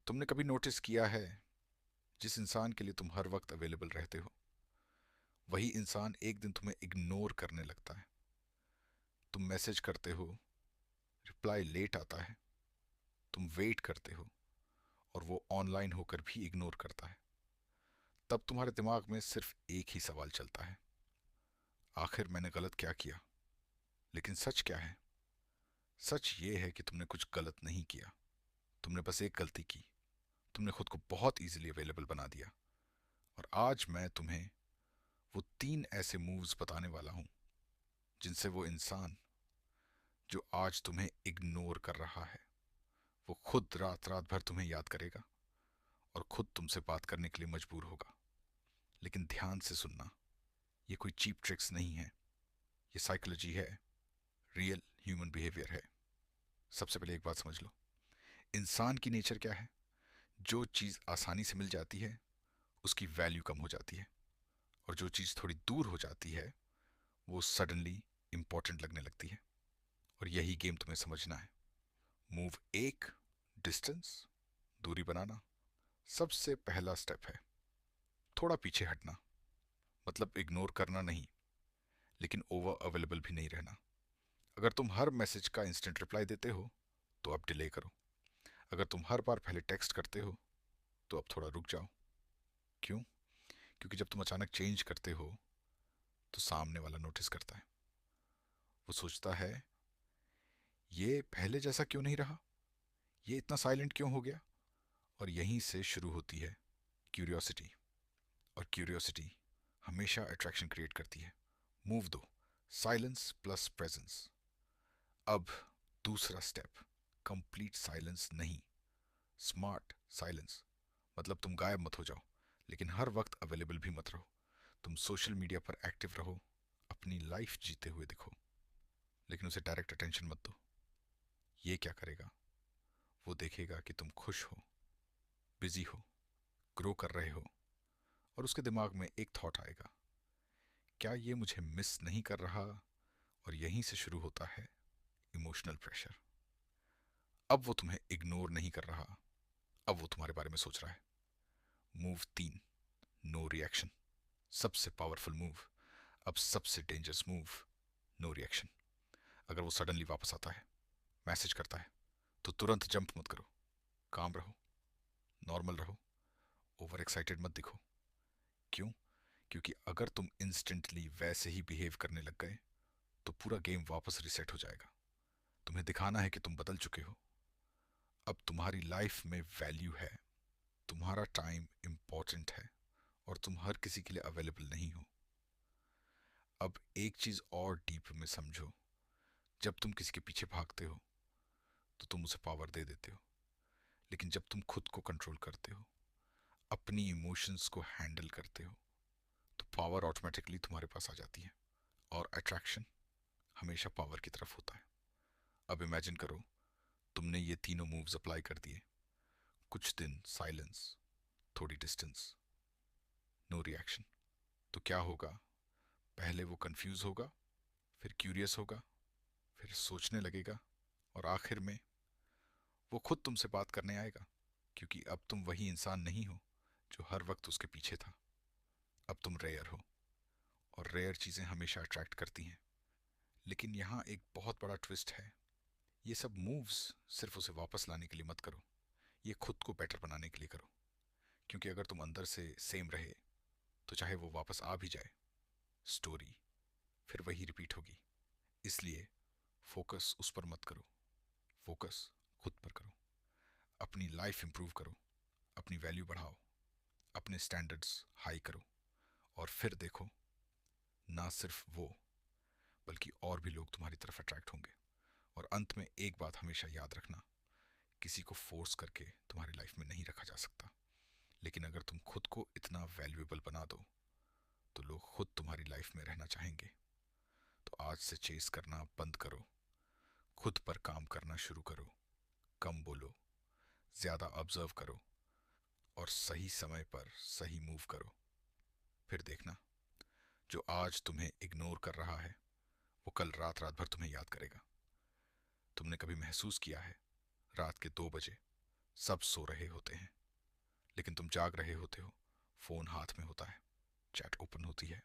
तुमने कभी नोटिस किया है, जिस इंसान के लिए तुम हर वक्त अवेलेबल रहते हो, वही इंसान एक दिन तुम्हें इग्नोर करने लगता है। तुम मैसेज करते हो, रिप्लाई लेट आता है, तुम वेट करते हो, और वो ऑनलाइन होकर भी इग्नोर करता है। तब तुम्हारे दिमाग में सिर्फ एक ही सवाल चलता है, आखिर मैंने गलत क्या किया? लेकिन सच क्या है? सच ये है कि तुमने कुछ गलत नहीं किया। तुमने बस एक गलती की। तुमने खुद को बहुत इजीली अवेलेबल बना दिया। और आज मैं तुम्हें वो 3 ऐसे मूव्स बताने वाला हूं, जिनसे वो इंसान जो आज तुम्हें इग्नोर कर रहा है, वो खुद रात रात भर तुम्हें याद करेगा और खुद तुमसे बात करने के लिए मजबूर होगा। लेकिन ध्यान से सुनना, ये कोई चीप ट्रिक्स नहीं है। ये साइकोलॉजी है, रियल ह्यूमन बिहेवियर है। सबसे पहले एक बात समझ लो, इंसान की नेचर क्या है? जो चीज़ आसानी से मिल जाती है, उसकी वैल्यू कम हो जाती है। और जो चीज़ थोड़ी दूर हो जाती है, वो सडनली इंपॉर्टेंट लगने लगती है। और यही गेम तुम्हें समझना है। मूव एक, डिस्टेंस, दूरी बनाना। सबसे पहला स्टेप है थोड़ा पीछे हटना। मतलब इग्नोर करना नहीं, लेकिन ओवर अवेलेबल भी नहीं रहना। अगर तुम हर मैसेज का इंस्टेंट रिप्लाई देते हो, तो अब डिले करो। अगर तुम हर बार पहले टेक्स्ट करते हो, तो अब थोड़ा रुक जाओ। क्यों? क्योंकि जब तुम अचानक चेंज करते हो, तो सामने वाला नोटिस करता है। वो सोचता है, ये पहले जैसा क्यों नहीं रहा? ये इतना साइलेंट क्यों हो गया? और यहीं से शुरू होती है क्यूरियोसिटी। और क्यूरियोसिटी हमेशा अट्रैक्शन क्रिएट करती है। मूव दो, साइलेंस प्लस प्रेजेंस। अब दूसरा स्टेप, कंप्लीट साइलेंस नहीं, स्मार्ट साइलेंस। मतलब तुम गायब मत हो जाओ, लेकिन हर वक्त अवेलेबल भी मत रहो। तुम सोशल मीडिया पर एक्टिव रहो, अपनी लाइफ जीते हुए दिखो, लेकिन उसे डायरेक्ट अटेंशन मत दो। ये क्या करेगा? वो देखेगा कि तुम खुश हो, बिजी हो, ग्रो कर रहे हो, और उसके दिमाग में एक थॉट आएगा, क्या ये मुझे मिस नहीं कर रहा? और यहीं से शुरू होता है इमोशनल प्रेशर। अब वो तुम्हें इग्नोर नहीं कर रहा, अब वो तुम्हारे बारे में सोच रहा है। Move 3, no reaction. सबसे पावरफुल मूव, अब सबसे डेंजरस मूव, नो रिएक्शन। अगर वो सडनली वापस आता है, मैसेज करता है, तो तुरंत जंप मत करो। काम रहो, नॉर्मल रहो, ओवर एक्साइटेड मत दिखो। क्यों? क्योंकि अगर तुम इंस्टेंटली वैसे ही बिहेव करने लग गए, तो पूरा गेम वापस रिसेट हो जाएगा। तुम्हें दिखाना है कि तुम बदल चुके हो। अब तुम्हारी लाइफ में वैल्यू है, तुम्हारा टाइम इंपॉर्टेंट है, और तुम हर किसी के लिए अवेलेबल नहीं हो। अब एक चीज और डीप में समझो, जब तुम किसी के पीछे भागते हो, तो तुम उसे पावर दे देते हो। लेकिन जब तुम खुद को कंट्रोल करते हो, अपनी इमोशंस को हैंडल करते हो, तो पावर ऑटोमेटिकली तुम्हारे पास आ जाती है। और अट्रैक्शन हमेशा पावर की तरफ होता है। अब इमेजिन करो, तुमने ये तीनों मूव्स अप्लाई कर दिए। कुछ दिन साइलेंस, थोड़ी डिस्टेंस, नो रिएक्शन। तो क्या होगा? पहले वो कंफ्यूज होगा, फिर क्यूरियस होगा, फिर सोचने लगेगा, और आखिर में वो खुद तुमसे बात करने आएगा। क्योंकि अब तुम वही इंसान नहीं हो जो हर वक्त उसके पीछे था। अब तुम रेयर हो, और रेयर चीजें हमेशा अट्रैक्ट करती हैं। लेकिन यहाँ एक बहुत बड़ा ट्विस्ट है। ये सब मूव्स सिर्फ उसे वापस लाने के लिए मत करो, ये खुद को बेटर बनाने के लिए करो। क्योंकि अगर तुम अंदर से सेम रहे, तो चाहे वो वापस आ भी जाए, स्टोरी फिर वही रिपीट होगी। इसलिए फोकस उस पर मत करो, फोकस खुद पर करो। अपनी लाइफ इंप्रूव करो, अपनी वैल्यू बढ़ाओ, अपने स्टैंडर्ड्स हाई करो, और फिर देखो, ना सिर्फ वो, बल्कि और भी लोग तुम्हारी तरफ अट्रैक्ट होंगे। और अंत में एक बात हमेशा याद रखना, किसी को फोर्स करके तुम्हारी लाइफ में नहीं रखा जा सकता। लेकिन अगर तुम खुद को इतना वैल्यूएबल बना दो, तो लोग खुद तुम्हारी लाइफ में रहना चाहेंगे। तो आज से चेस करना बंद करो, खुद पर काम करना शुरू करो, कम बोलो, ज्यादा ऑब्जर्व करो, और सही समय पर सही मूव करो। फिर देखना, जो आज तुम्हें इग्नोर कर रहा है, वो कल रात रात भर तुम्हें याद करेगा। तुमने कभी महसूस किया है, रात के 2 बजे सब सो रहे होते हैं, लेकिन तुम जाग रहे होते हो। फोन हाथ में होता है, चैट ओपन होती है,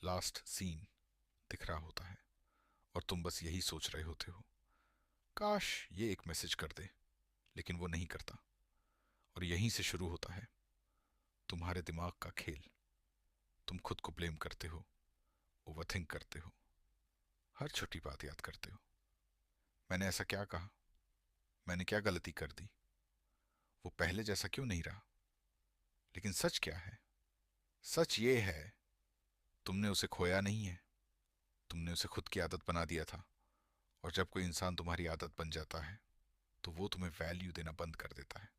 लास्ट सीन दिख रहा होता है, और तुम बस यही सोच रहे होते हो, काश ये एक मैसेज कर दे। लेकिन वो नहीं करता। और यहीं से शुरू होता है तुम्हारे दिमाग का खेल। तुम खुद को ब्लेम करते हो, ओवरथिंक करते हो, हर छोटी बात याद करते हो। मैंने ऐसा क्या कहा, मैंने क्या गलती कर दी, वो पहले जैसा क्यों नहीं रहा। लेकिन सच क्या है? सच ये है, तुमने उसे खोया नहीं है, तुमने उसे खुद की आदत बना दिया था। और जब कोई इंसान तुम्हारी आदत बन जाता है, तो वो तुम्हें वैल्यू देना बंद कर देता है,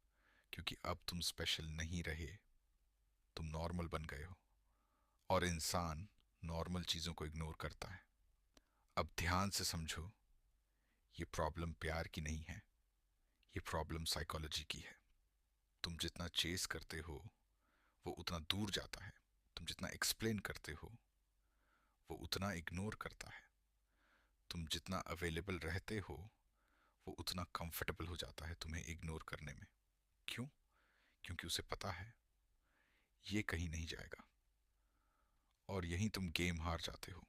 क्योंकि अब तुम स्पेशल नहीं रहे, तुम नॉर्मल बन गए हो। और इंसान नॉर्मल चीजों को इग्नोर करता है। अब ध्यान से समझो, ये प्रॉब्लम प्यार की नहीं है, ये प्रॉब्लम साइकोलॉजी की है। तुम जितना चेस करते हो, वो उतना दूर जाता है। तुम जितना एक्सप्लेन करते हो, वो उतना इग्नोर करता है। तुम जितना अवेलेबल रहते हो, वो उतना कंफर्टेबल हो जाता है तुम्हें इग्नोर करने में। क्यों? क्योंकि उसे पता है ये कहीं नहीं जाएगा, और यहीं तुम गेम हार जाते हो।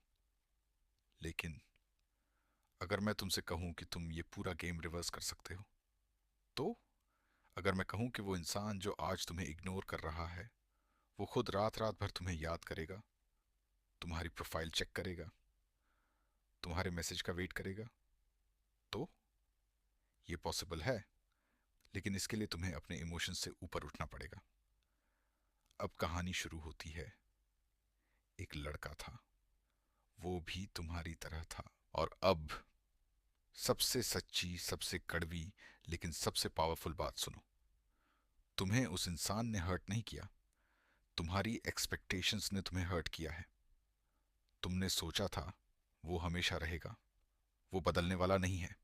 लेकिन अगर मैं तुमसे कहूं कि तुम ये पूरा गेम रिवर्स कर सकते हो, तो अगर मैं कहूं कि वो इंसान जो आज तुम्हें इग्नोर कर रहा है, वो खुद रात रात भर तुम्हें याद करेगा, तुम्हारी प्रोफाइल चेक करेगा, तुम्हारे मैसेज का वेट करेगा, तो ये पॉसिबल है। लेकिन इसके लिए तुम्हें अपने इमोशंस से ऊपर उठना पड़ेगा। अब कहानी शुरू होती है। एक लड़का था, वो भी तुम्हारी तरह था। और अब सबसे सच्ची, सबसे कड़वी, लेकिन सबसे पावरफुल बात सुनो। तुम्हें उस इंसान ने हर्ट नहीं किया, तुम्हारी एक्सपेक्टेशंस ने तुम्हें हर्ट किया है। तुमने सोचा था वो हमेशा रहेगा, वो बदलने वाला नहीं है,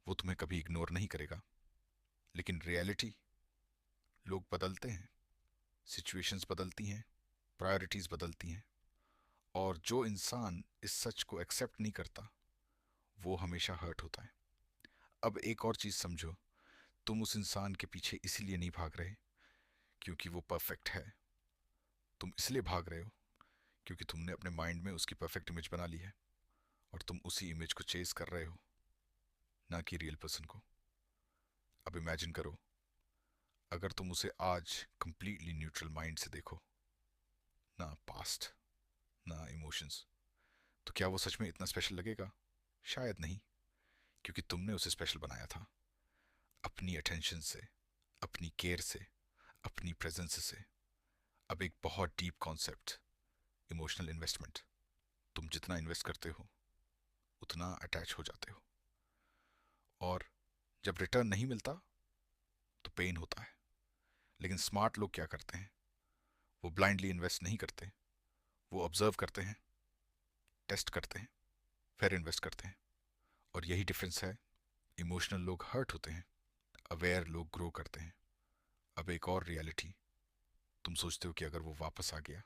वो तुम्हें कभी इग्नोर नहीं करेगा। लेकिन रियलिटी, लोग बदलते हैं, सिचुएशंस बदलती हैं, प्रायोरिटीज बदलती हैं। और जो इंसान इस सच को एक्सेप्ट नहीं करता, वो हमेशा हर्ट होता है। अब एक और चीज समझो, तुम उस इंसान के पीछे इसीलिए नहीं भाग रहे क्योंकि वो परफेक्ट है। तुम इसलिए भाग रहे हो क्योंकि तुमने अपने माइंड में उसकी परफेक्ट इमेज बना ली है, और तुम उसी इमेज को चेस कर रहे हो, ना कि रियल पर्सन को। अब इमेजिन करो, अगर तुम उसे आज कंप्लीटली न्यूट्रल माइंड से देखो, ना पास्ट, ना इमोशंस, तो क्या वो सच में इतना स्पेशल लगेगा? शायद नहीं, क्योंकि तुमने उसे स्पेशल बनाया था अपनी अटेंशन से, अपनी केयर से, अपनी प्रेजेंस से। अब एक बहुत डीप कॉन्सेप्ट, इमोशनल इन्वेस्टमेंट। तुम जितना इन्वेस्ट करते हो, उतना अटैच हो जाते हो। और जब रिटर्न नहीं मिलता, तो पेन होता है। लेकिन स्मार्ट लोग क्या करते हैं? वो ब्लाइंडली इन्वेस्ट नहीं करते, वो ऑब्जर्व करते हैं, टेस्ट करते हैं, फिर इन्वेस्ट करते हैं। और यही डिफरेंस है। इमोशनल लोग हर्ट होते हैं, अवेयर लोग ग्रो करते हैं। अब एक और रियलिटी, तुम सोचते हो कि अगर वो वापस आ गया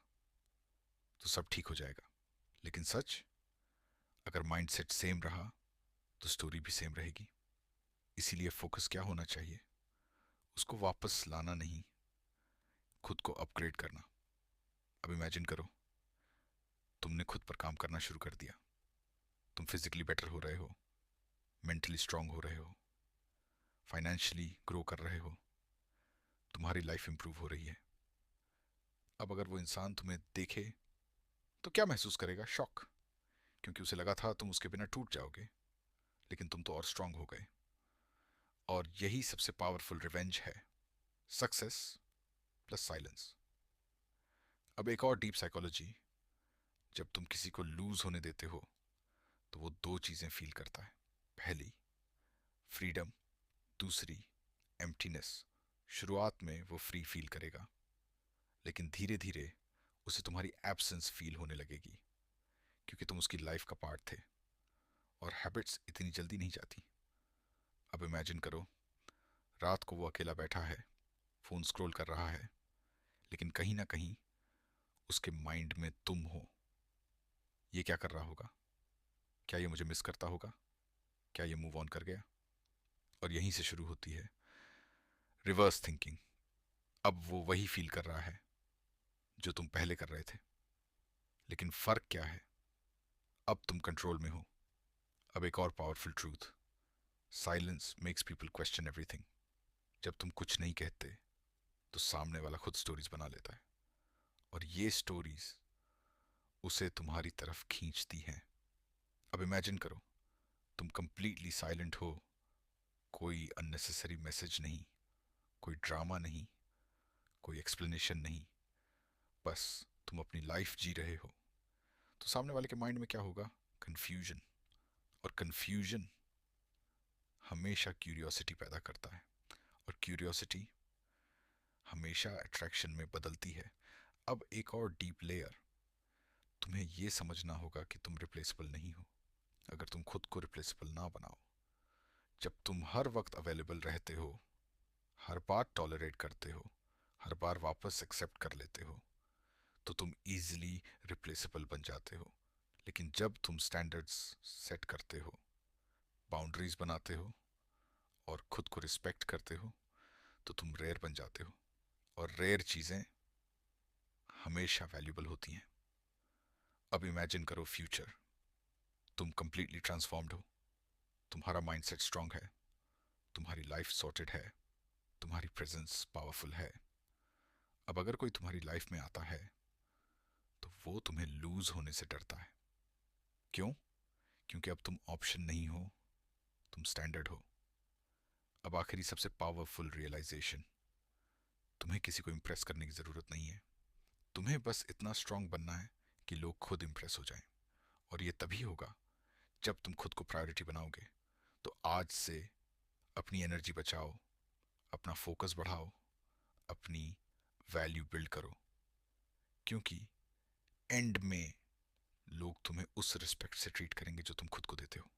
तो सब ठीक हो जाएगा। लेकिन सच, अगर माइंडसेट सेम रहा तो स्टोरी भी सेम रहेगी। इसीलिए फोकस क्या होना चाहिए? उसको वापस लाना नहीं, खुद को अपग्रेड करना। अब इमेजिन करो, तुमने खुद पर काम करना शुरू कर दिया। तुम फिजिकली बेटर हो रहे हो, मेंटली स्ट्रांग हो रहे हो, फाइनेंशियली ग्रो कर रहे हो, तुम्हारी लाइफ इंप्रूव हो रही है। अब अगर वो इंसान तुम्हें देखे, तो क्या महसूस करेगा? शॉक, क्योंकि उसे लगा था तुम उसके बिना टूट जाओगे, लेकिन तुम तो और स्ट्रांग हो गए। और यही सबसे पावरफुल रिवेंज है, सक्सेस प्लस साइलेंस। अब एक और डीप साइकोलॉजी, जब तुम किसी को लूज होने देते हो, तो वो दो चीजें फील करता है। पहली, फ्रीडम। दूसरी, एम्प्टीनेस। शुरुआत में वो फ्री फील करेगा, लेकिन धीरे धीरे उसे तुम्हारी एब्सेंस फील होने लगेगी, क्योंकि तुम उसकी लाइफ का पार्ट थे। और हैबिट्स इतनी जल्दी नहीं जाती। अब इमेजिन करो, रात को वो अकेला बैठा है, फोन स्क्रॉल कर रहा है, लेकिन कहीं ना कहीं उसके माइंड में तुम हो। ये क्या कर रहा होगा? क्या ये मुझे मिस करता होगा? क्या ये मूव ऑन कर गया? और यहीं से शुरू होती है रिवर्स थिंकिंग, अब वो वही फील कर रहा है जो तुम पहले कर रहे थे, लेकिन फर्क क्या है, अब तुम कंट्रोल में हो। अब एक और powerful truth, silence makes people question everything. जब तुम कुछ नहीं कहते तो सामने वाला खुद स्टोरीज बना लेता है, और ये स्टोरीज उसे तुम्हारी तरफ खींचती हैं। अब इमेजिन करो, तुम कंप्लीटली साइलेंट हो, कोई अननेसेसरी मैसेज नहीं, कोई ड्रामा नहीं, कोई एक्सप्लेनेशन नहीं, बस तुम अपनी लाइफ जी रहे हो। तो सामने वाले के माइंड में क्या होगा? कंफ्यूजन। और कंफ्यूजन हमेशा क्यूरियोसिटी पैदा करता है, और क्यूरियोसिटी हमेशा अट्रैक्शन में बदलती है। अब एक और डीप लेयर, तुम्हें यह समझना होगा कि तुम रिप्लेसेबल नहीं हो। अगर तुम खुद को रिप्लेसेबल ना बनाओ, जब तुम हर वक्त अवेलेबल रहते हो, हर बात टॉलरेट करते हो, हर बार वापस एक्सेप्ट कर लेते हो, तो तुम इजीली रिप्लेसेबल बन जाते हो। लेकिन जब तुम स्टैंडर्ड्स सेट करते हो, बाउंड्रीज बनाते हो और खुद को रिस्पेक्ट करते हो, तो तुम रेयर बन जाते हो। और रेयर चीज़ें हमेशा वैल्यूबल होती हैं। अब इमेजिन करो फ्यूचर, तुम कंप्लीटली ट्रांसफॉर्म्ड हो, तुम्हारा माइंडसेट स्ट्रांग है, तुम्हारी लाइफ सॉर्टेड है, तुम्हारी प्रेजेंस पावरफुल है। अब अगर कोई तुम्हारी लाइफ में आता है तो वो तुम्हें लूज होने से डरता है। क्यों? क्योंकि अब तुम ऑप्शन नहीं हो, तुम स्टैंडर्ड हो। अब आखिरी सबसे पावरफुल रियलाइजेशन, तुम्हें किसी को इम्प्रेस करने की जरूरत नहीं है। तुम्हें बस इतना स्ट्रांग बनना है कि लोग खुद इम्प्रेस हो जाएं। और ये तभी होगा जब तुम खुद को प्रायोरिटी बनाओगे। तो आज से अपनी एनर्जी बचाओ, अपना फोकस बढ़ाओ, अपनी वैल्यू बिल्ड करो, क्योंकि एंड में लोग तुम्हें उस रिस्पेक्ट से ट्रीट करेंगे जो तुम खुद को देते हो।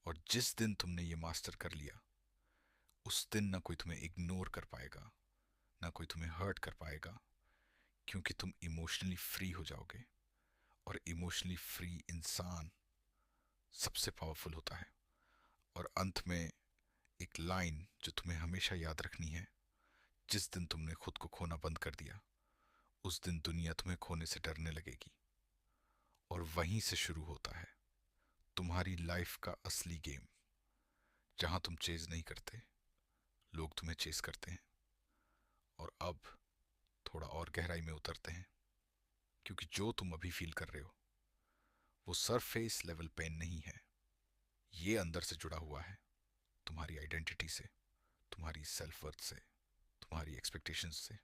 और जिस दिन तुमने ये मास्टर कर लिया, उस दिन ना कोई तुम्हें इग्नोर कर पाएगा, ना कोई तुम्हें हर्ट कर पाएगा, क्योंकि तुम इमोशनली फ्री हो जाओगे। और इमोशनली फ्री इंसान सबसे पावरफुल होता है। और अंत में एक लाइन जो तुम्हें हमेशा याद रखनी है, जिस दिन तुमने खुद को खोना बंद कर दिया, उस दिन दुनिया तुम्हें खोने से डरने लगेगी। और वहीं से शुरू होता है तुम्हारी लाइफ का असली गेम, जहां तुम चेज नहीं करते, लोग तुम्हें चेस करते हैं। और अब थोड़ा और गहराई में उतरते हैं, क्योंकि जो तुम अभी फील कर रहे हो वो सरफेस लेवल पेन नहीं है, ये अंदर से जुड़ा हुआ है तुम्हारी आइडेंटिटी से, तुम्हारी सेल्फ वर्थ से, तुम्हारी एक्सपेक्टेशंस से।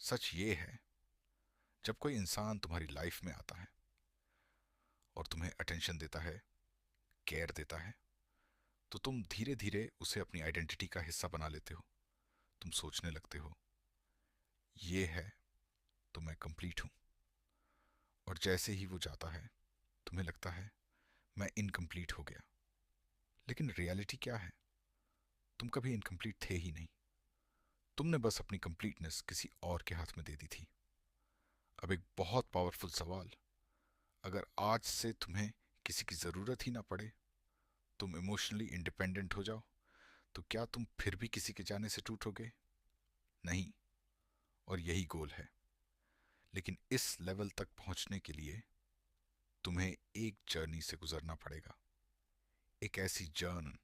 सच ये है, जब कोई इंसान तुम्हारी लाइफ में आता है और तुम्हें अटेंशन देता है, केयर देता है, तो तुम धीरे धीरे उसे अपनी आइडेंटिटी का हिस्सा बना लेते हो। तुम सोचने लगते हो, ये है तो मैं कंप्लीट हूं। और जैसे ही वो जाता है, तुम्हें लगता है मैं इनकम्प्लीट हो गया। लेकिन रियलिटी क्या है? तुम कभी इनकम्प्लीट थे ही नहीं। तुमने बस अपनी कंप्लीटनेस किसी और के हाथ में दे दी थी। अब एक बहुत पावरफुल सवाल, अगर आज से तुम्हें किसी की ज़रूरत ही ना पड़े, तुम इमोशनली इंडिपेंडेंट हो जाओ, तो क्या तुम फिर भी किसी के जाने से टूटोगे? नहीं। और यही गोल है। लेकिन इस लेवल तक पहुंचने के लिए तुम्हें एक जर्नी से गुजरना पड़ेगा। एक ऐसी जर्न